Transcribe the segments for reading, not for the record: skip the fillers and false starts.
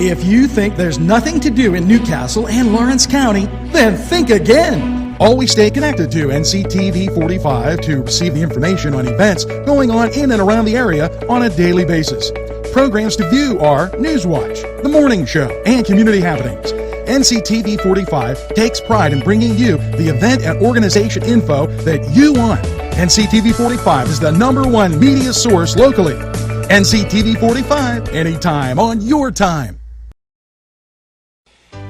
If you think there's nothing to do in Newcastle and Lawrence County, then think again. Always stay connected to NCTV45 to receive the information on events going on in and around the area on a daily basis. Programs to view are NewsWatch, The Morning Show, and Community Happenings. NCTV45 takes pride in bringing you the event and organization info that you want. NCTV45 is the #1 media source locally. NCTV45, anytime on your time.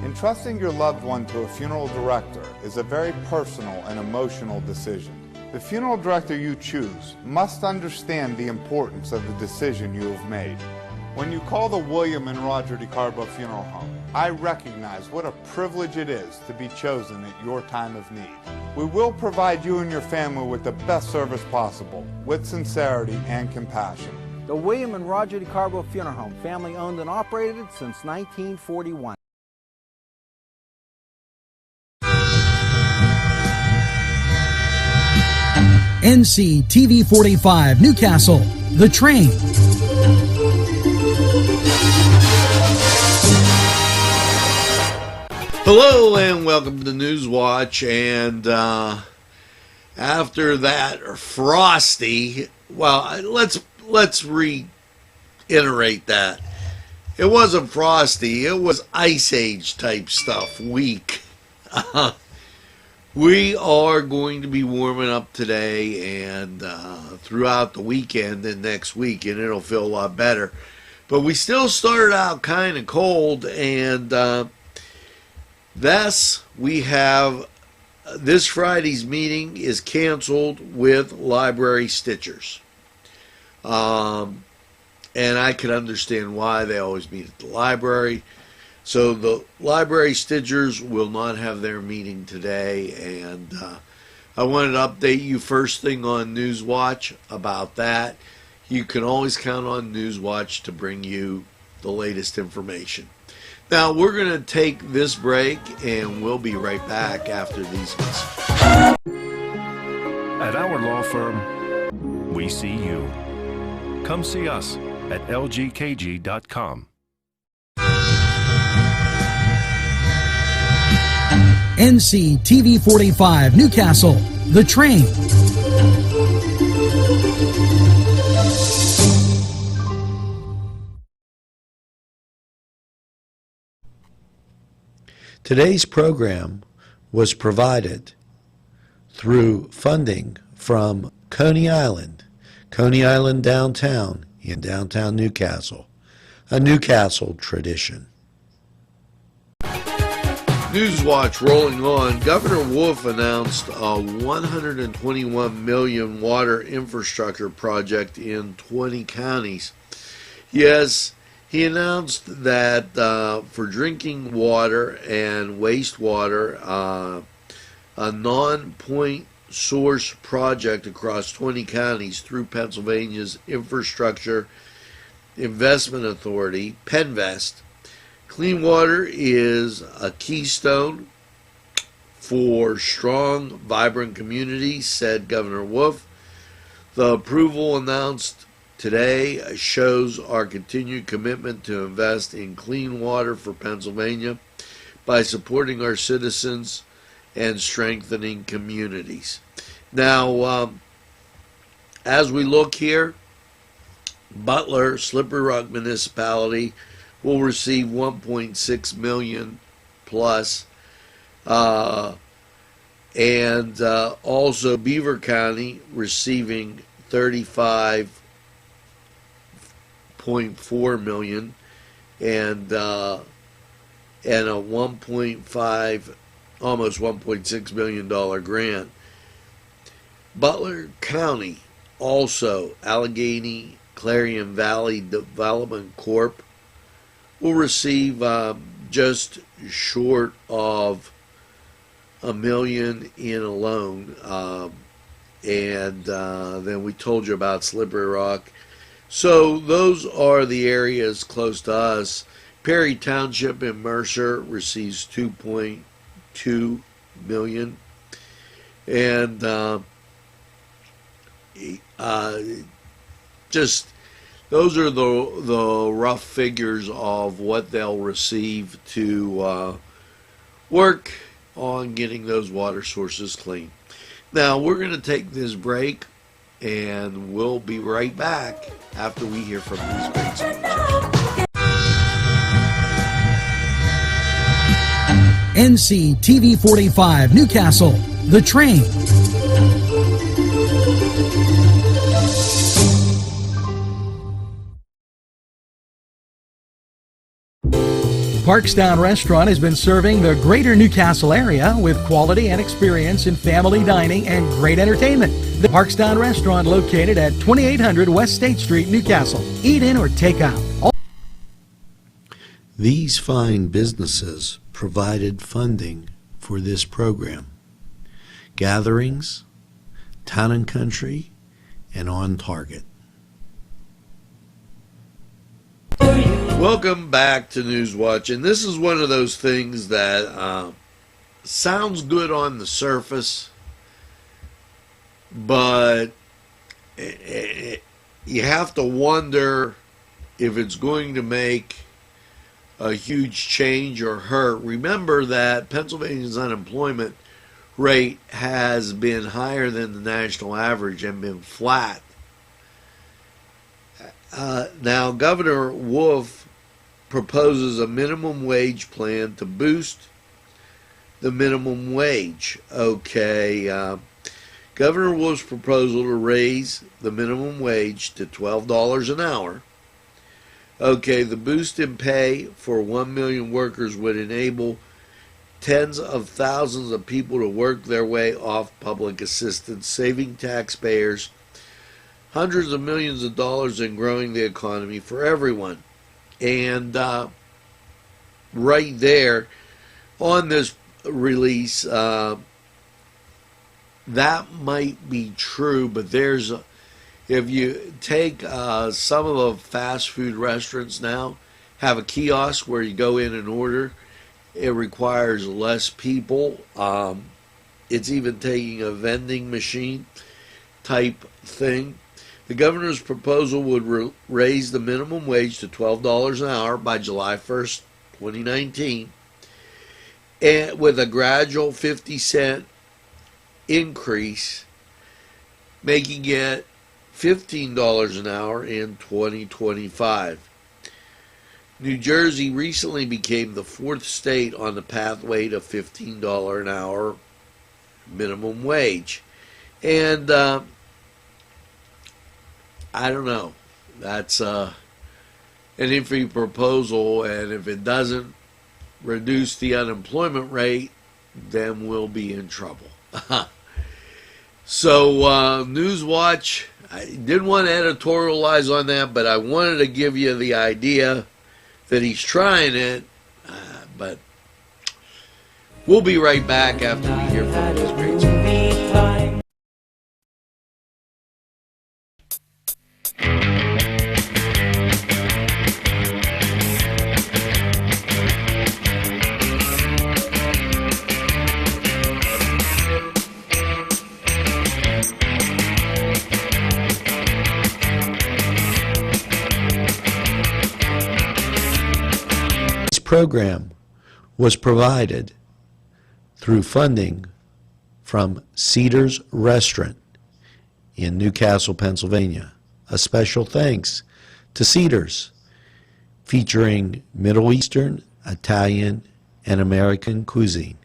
Entrusting your loved one to a funeral director is a very personal and emotional decision. The funeral director you choose must understand the importance of the decision you have made. When you call the William and Roger DeCarbo Funeral Home, I recognize what a privilege it is to be chosen at your time of need. We will provide you and your family with the best service possible, with sincerity and compassion. The William and Roger DeCarbo Funeral Home, family owned and operated since 1941. NCTV45 Newcastle, The Train. Hello and welcome to NewsWatch. And after that frosty, well, let's reiterate that. It wasn't frosty, it was Ice Age type stuff, weak. We are going to be warming up today and throughout the weekend and next week, and it'll feel a lot better. But we still started out kind of cold, and thus we have this Friday's meeting is canceled with library stitchers. And I can understand why. They always meet at the library. So the library stitchers will not have their meeting today, and I wanted to update you first thing on NewsWatch about that. You can always count on NewsWatch to bring you the latest information. Now we're going to take this break, and we'll be right back after these messages. At our law firm, we see you. Come see us at lgkg.com. NCTV45 Newcastle, The Train. Today's program was provided through funding from Coney Island downtown in downtown Newcastle, a Newcastle tradition. NewsWatch rolling on. Governor Wolf announced a $121 million water infrastructure project in 20 counties. Yes, he announced that for drinking water and wastewater, a non-point source project across 20 counties through Pennsylvania's Infrastructure Investment Authority, PENVEST. Clean water is a keystone for strong, vibrant communities, said Governor Wolf. The approval announced today shows our continued commitment to invest in clean water for Pennsylvania by supporting our citizens and strengthening communities. Now, as we look here, Butler, Slippery Rock Municipality, will receive $1.6 million plus, and also Beaver County receiving $35.4 million, and a 1.5, almost $1.6 million grant. Butler County also, Allegheny Clarion Valley Development Corp. will receive just short of $1 million in a loan, and then we told you about Slippery Rock. So those are the areas close to us. Perry Township in Mercer receives $2.2 million, and just those are the rough figures of what they'll receive to work on getting those water sources clean. Now, we're going to take this break, and we'll be right back after we hear from these great sponsors. NCTV45 Newcastle, The Train. Parkstown Restaurant has been serving the greater Newcastle area with quality and experience in family dining and great entertainment. The Parkstown Restaurant, located at 2800 West State Street, Newcastle. Eat in or take out. These fine businesses provided funding for this program. Gatherings, Town and Country, and On Target. Welcome back to NewsWatch, and this is one of those things that sounds good on the surface, but you have to wonder if it's going to make a huge change or hurt. Remember that Pennsylvania's unemployment rate has been higher than the national average and been flat. Now, Governor Wolf proposes a minimum wage plan to boost the minimum wage. Okay, Governor Wolf's proposal to raise the minimum wage to $12 an hour. Okay, the boost in pay for 1 million workers would enable tens of thousands of people to work their way off public assistance, saving taxpayers hundreds of millions of dollars and growing the economy for everyone. And right there on this release, that might be true, but if you take some of the fast food restaurants now have a kiosk where you go in and order, it requires less people. It's even taking a vending machine type thing. The governor's proposal would raise the minimum wage to $12 an hour by July 1st, 2019, and with a gradual 50-cent increase, making it $15 an hour in 2025. New Jersey recently became the fourth state on the pathway to $15 an hour minimum wage. And I don't know. That's an iffy proposal, and if it doesn't reduce the unemployment rate, then we'll be in trouble. So, NewsWatch, I didn't want to editorialize on that, but I wanted to give you the idea that he's trying it, but we'll be right back after we hear from these great sponsors. Program was provided through funding from Cedars Restaurant in Newcastle, Pennsylvania. A special thanks to Cedars, featuring Middle Eastern, Italian, and American cuisine.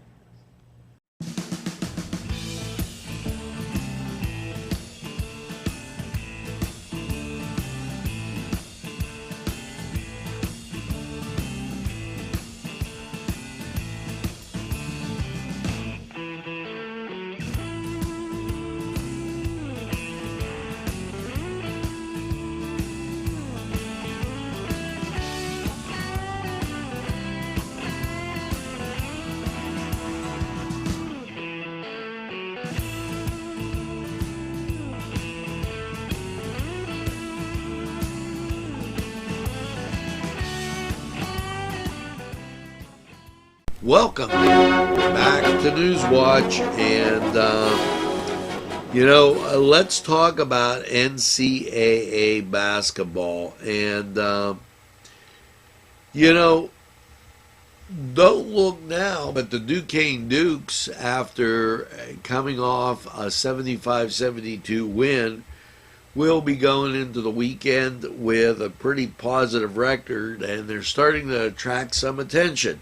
Welcome back to NewsWatch, and Let's talk about NCAA basketball. And, don't look now, but the Duquesne Dukes, after coming off a 75-72 win, will be going into the weekend with a pretty positive record, and they're starting to attract some attention.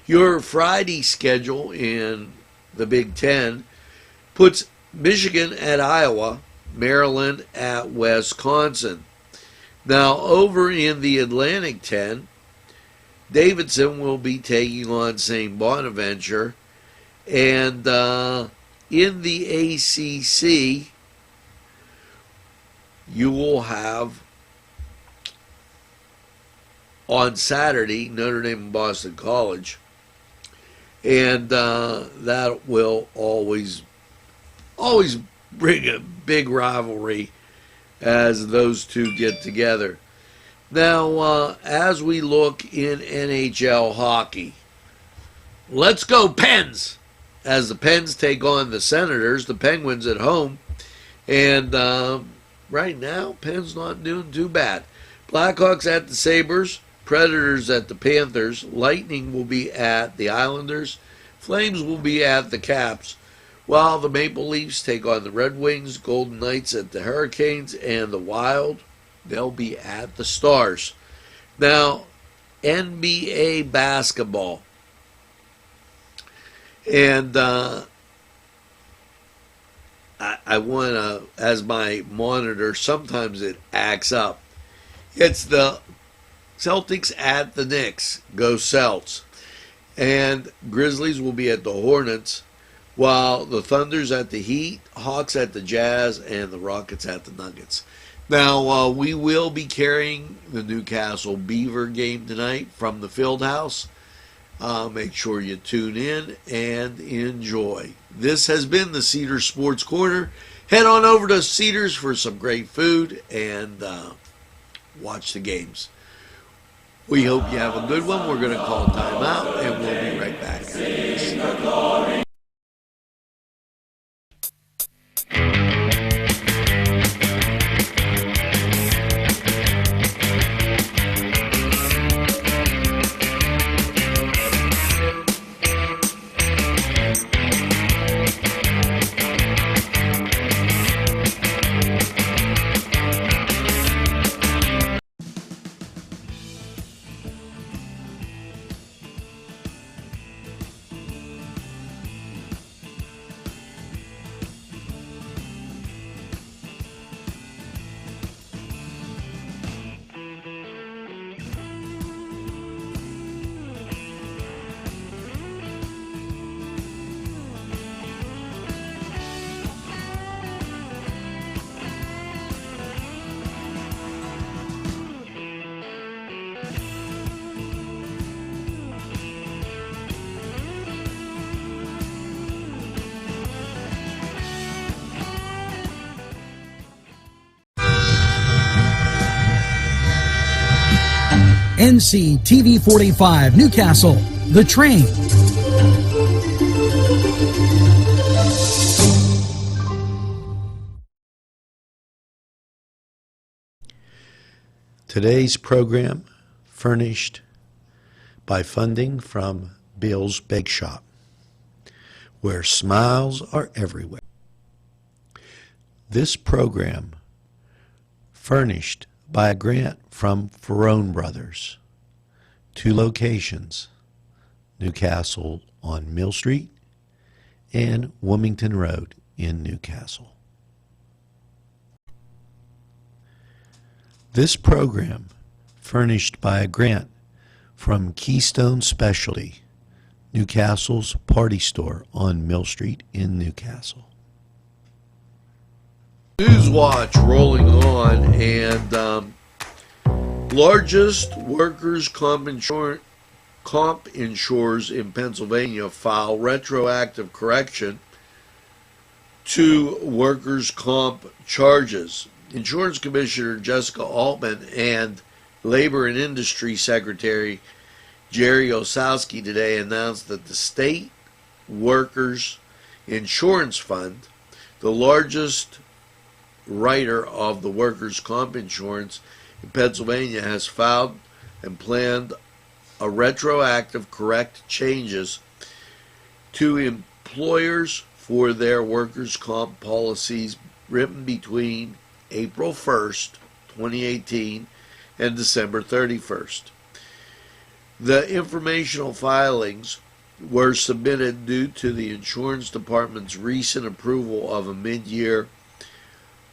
Your Friday schedule in the Big Ten puts Michigan at Iowa, Maryland at Wisconsin. Now, over in the Atlantic 10, Davidson will be taking on St. Bonaventure. And in the ACC, you will have on Saturday Notre Dame and Boston College. And that will always bring a big rivalry as those two get together. Now, as we look in NHL hockey, let's go Pens! As the Pens take on the Senators, the Penguins at home. And right now, Pens not doing too bad. Blackhawks at the Sabres, Predators at the Panthers, Lightning will be at the Islanders, Flames will be at the Caps, while the Maple Leafs take on the Red Wings, Golden Knights at the Hurricanes, and the Wild, they'll be at the Stars. Now, NBA basketball. And I want to, as my monitor, sometimes it acts up. It's the Celtics at the Knicks. Go Celts. And Grizzlies will be at the Hornets, while the Thunder's at the Heat, Hawks at the Jazz, and the Rockets at the Nuggets. Now, we will be carrying the Newcastle Beaver game tonight from the Fieldhouse. Make sure you tune in and enjoy. This has been the Cedars Sports Corner. Head on over to Cedars for some great food and watch the games. We hope you have a good one. We're going to call time out, and we'll be right back after this. NCTV45 Newcastle, The Train. Today's program furnished by funding from Bill's Bake Shop, where smiles are everywhere. This program furnished by a grant from Ferrone Brothers, 2 locations, Newcastle on Mill Street and Wilmington Road in Newcastle. This program furnished by a grant from Keystone Specialty, Newcastle's party store on Mill Street in Newcastle. NewsWatch rolling on, and largest workers' comp insurers in Pennsylvania file retroactive correction to workers' comp charges. Insurance Commissioner Jessica Altman and Labor and Industry Secretary Jerry Osowski today announced that the State Workers Insurance Fund the largest writer of the workers' comp insurance in Pennsylvania, has filed and planned a retroactive correct changes to employers for their workers' comp policies written between April 1st, 2018 and December 31st. The informational filings were submitted due to the Insurance Department's recent approval of a mid-year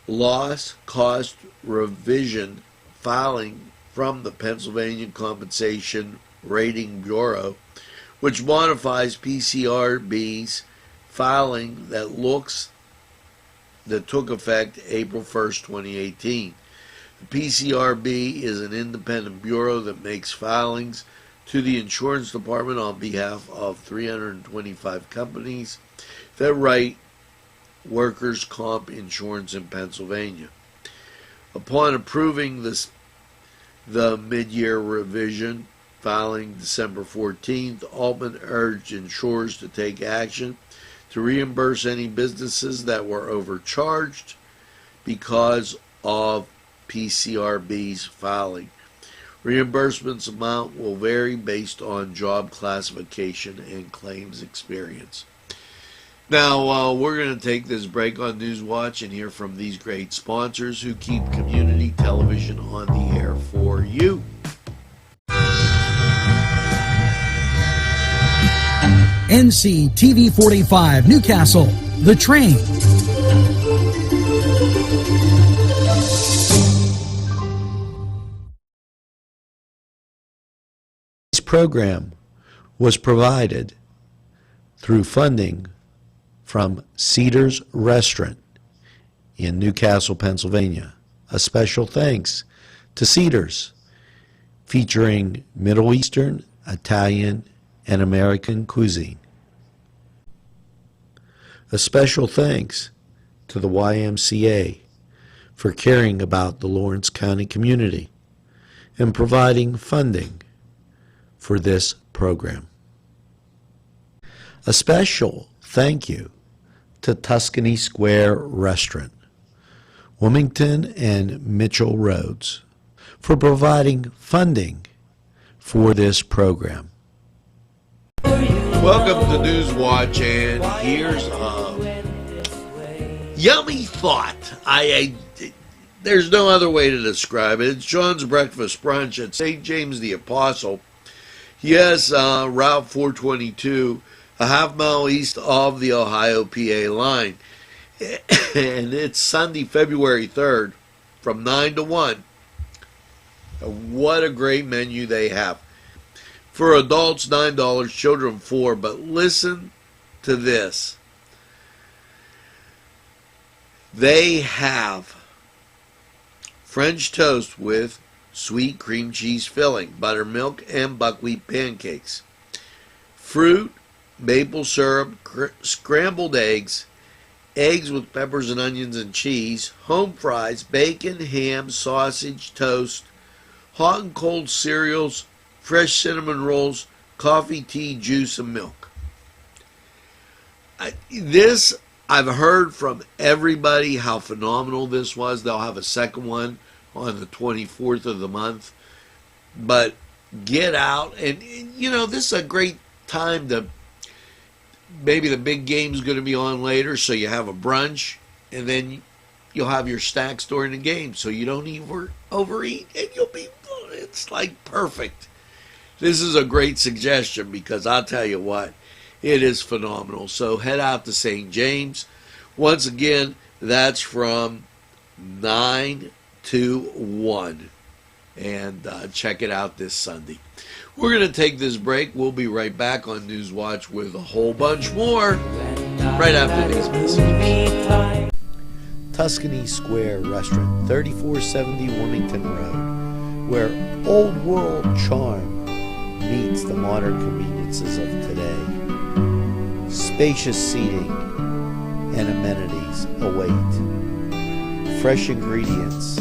loss cost revision filing from the Pennsylvania Compensation Rating Bureau, which modifies PCRB's filing that took effect April 1st, 2018. The PCRB is an independent bureau that makes filings to the Insurance Department on behalf of 325 companies that write workers' comp insurance in Pennsylvania. Upon approving the mid-year revision filing December 14th, Altman urged insurers to take action to reimburse any businesses that were overcharged because of PCRB's filing. Reimbursements amount will vary based on job classification and claims experience. Now, we're going to take this break on NewsWatch and hear from these great sponsors who keep community television on the air for you. NCTV45 Newcastle, The Train. This program was provided through funding from Cedars Restaurant in Newcastle, Pennsylvania. A special thanks to Cedars, featuring Middle Eastern, Italian, and American cuisine. A special thanks to the YMCA for caring about the Lawrence County community and providing funding for this program. A special thank you to Tuscany Square Restaurant, Wilmington and Mitchell Roads, for providing funding for this program. Welcome to NewsWatch, and here's a yummy thought. There's no other way to describe it. It's John's Breakfast Brunch at St. James the Apostle. Yes, Route 422, a half mile east of the Ohio-PA line. And it's Sunday, February 3rd, from 9 to 1. What a great menu they have. For adults, $9, children $4. But listen to this. They have French toast with sweet cream cheese filling, buttermilk, and buckwheat pancakes. Fruit, maple syrup, scrambled eggs with peppers and onions and cheese, home fries, bacon, ham, sausage, toast, hot and cold cereals, fresh cinnamon rolls, coffee, tea, juice, and milk. I've heard from everybody how phenomenal this was. They'll have a second one on the 24th of the month. But get out, and this is a great time to, maybe the big game's going to be on later, so you have a brunch, and then you'll have your snacks during the game, so you don't overeat, and it's like perfect. This is a great suggestion, because I'll tell you what, it is phenomenal. So head out to St. James. Once again, that's from 9 to 1. And check it out this Sunday. We're going to take this break. We'll be right back on NewsWatch with a whole bunch more right after these messages. Tuscany Square Restaurant, 3470 Wilmington Road, where old world charm meets the modern conveniences of today. Spacious seating and amenities await. Fresh ingredients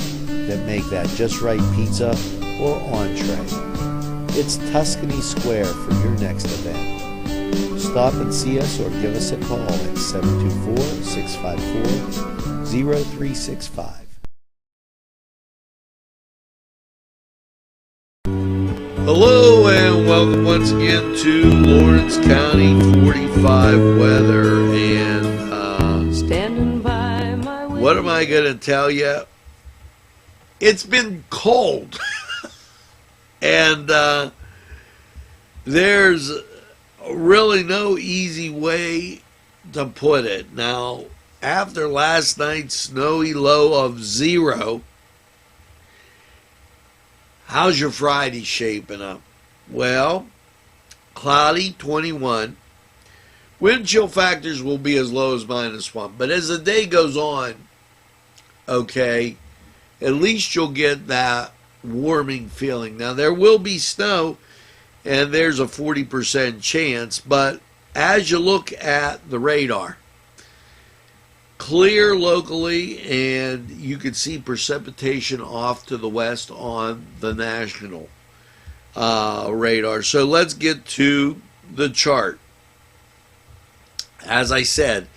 that make that just right pizza or entree. It's Tuscany Square for your next event. Stop and see us or give us a call at 724-654-0365. Hello and welcome once again to Lawrence County 45 weather. And Standing by my window. what am I going to tell you? It's been cold. And there's really no easy way to put it. Now, after last night's snowy low of 0, how's your Friday shaping up? Well, cloudy, 21. Wind chill factors will be as low as -1. But as the day goes on, okay, at least you'll get that warming feeling. Now, there will be snow, and there's a 40% chance. But as you look at the radar, clear locally, and you can see precipitation off to the west on the national radar. So let's get to the chart. As I said,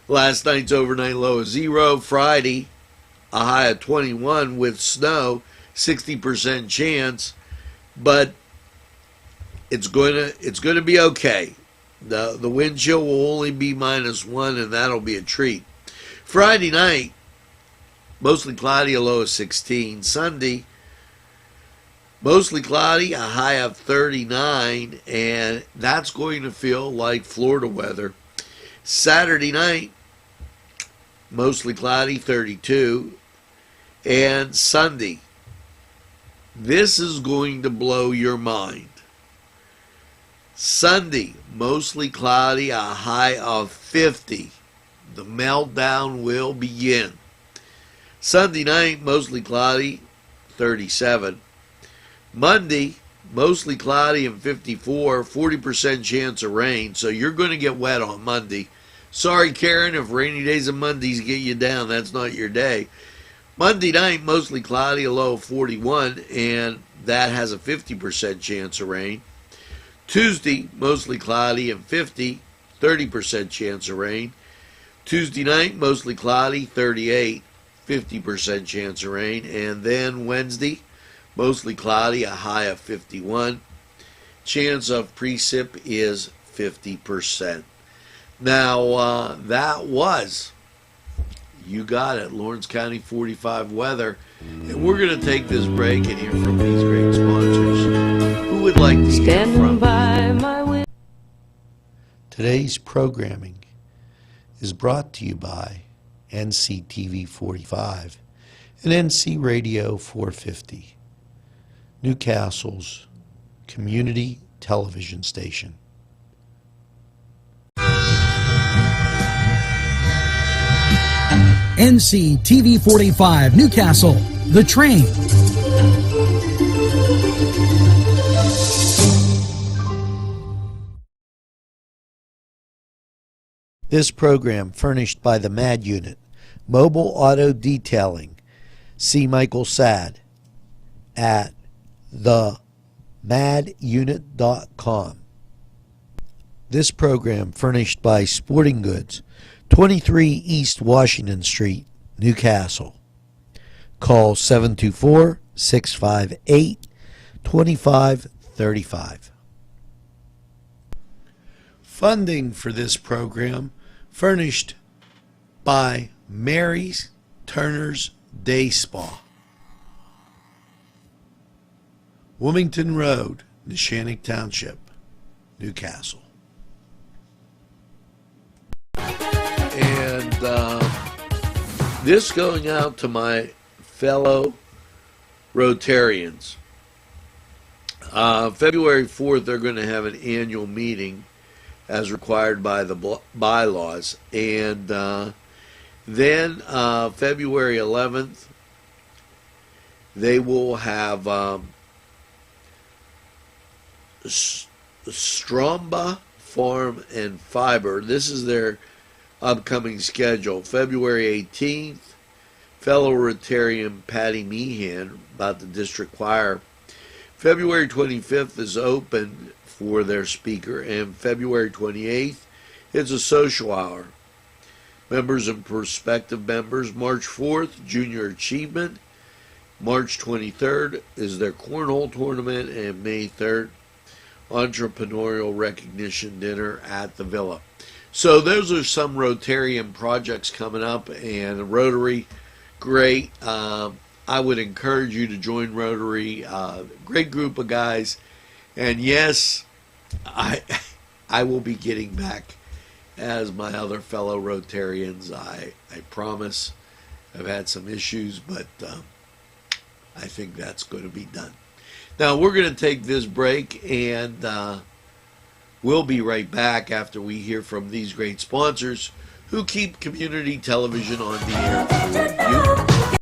last night's overnight low of 0. Friday, a high of 21 with snow, 60% chance, but it's going to be okay. The wind chill will only be -1, and that'll be a treat. Friday night, mostly cloudy, a low of 16. Sunday, mostly cloudy, a high of 39, and that's going to feel like Florida weather. Saturday night, mostly cloudy, 32, and Sunday, this is going to blow your mind. Sunday, mostly cloudy, a high of 50. The meltdown will begin. Sunday night, mostly cloudy, 37. Monday, mostly cloudy and 54, 40% chance of rain. So you're going to get wet on Monday. Sorry, Karen, if rainy days and Mondays get you down, that's not your day. Monday night, mostly cloudy, a low of 41, and that has a 50% chance of rain. Tuesday, mostly cloudy and 50, 30% chance of rain. Tuesday night, mostly cloudy, 38, 50% chance of rain. And then Wednesday, mostly cloudy, a high of 51. Chance of precip is 50%. Now, that was, you got it, Lawrence County 45 weather. And we're going to take this break and hear from these great sponsors. Who would like to hear Standing from? by my window. Today's programming is brought to you by NCTV45 and NC Radio 450, Newcastle's community television station. NCTV45 Newcastle, The Train. This program furnished by the MAD Unit, Mobile Auto Detailing. See Michael Sad at themadunit.com. This program furnished by Sporting Goods, 23 East Washington Street, Newcastle. Call 724-658-2535. Funding for this program furnished by Mary's Turner's Day Spa, Wilmington Road, Neshannock Township, Newcastle. And this going out to my fellow Rotarians. February 4th, they're going to have an annual meeting as required by the bylaws. And then February 11th, they will have Stromba Farm and Fiber. This is their upcoming schedule. February 18th, fellow Rotarian Patty Meehan about the district choir. February 25th is open for their speaker. And February 28th, it's a social hour. Members and prospective members, March 4th, Junior Achievement. March 23rd is their Cornhole Tournament, and May 3rd, Entrepreneurial Recognition Dinner at the Villa. So those are some Rotarian projects coming up, and Rotary, great. I would encourage you to join Rotary. Great group of guys. And yes, I will be getting back as my other fellow Rotarians. I promise. I've had some issues, but I think that's going to be done. Now, we're going to take this break, and we'll be right back after we hear from these great sponsors who keep community television on the air for you.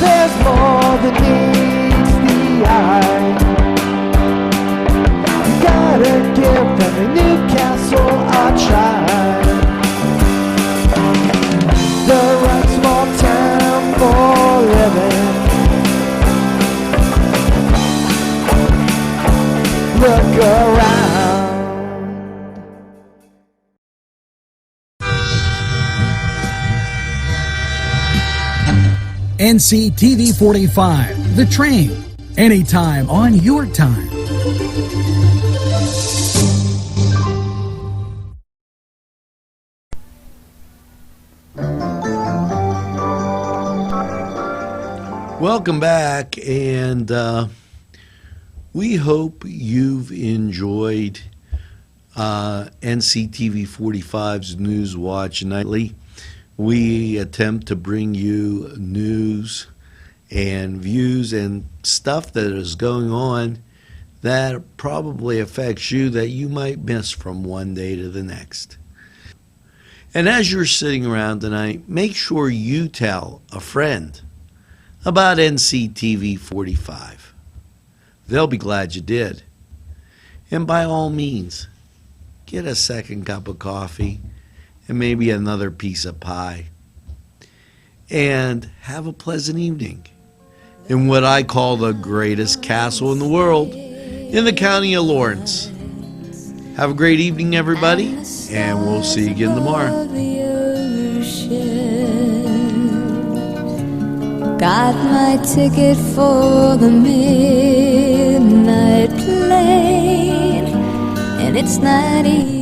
There's more than meets the eye. You gotta give them a Newcastle a try. The right small town for living. Look around. NCTV45, The Train, anytime on your time. Welcome back, and we hope you've enjoyed NCTV45's NewsWatch Nightly. We attempt to bring you news and views and stuff that is going on that probably affects you that you might miss from one day to the next. And as you're sitting around tonight, make sure you tell a friend about NCTV45. They'll be glad you did. And by all means, get a second cup of coffee and maybe another piece of pie. And have a pleasant evening in what I call the greatest castle in the world, in the county of Lawrence. Have a great evening, everybody, and we'll see you again tomorrow. Got my ticket for the midnight plane, and it's not easy.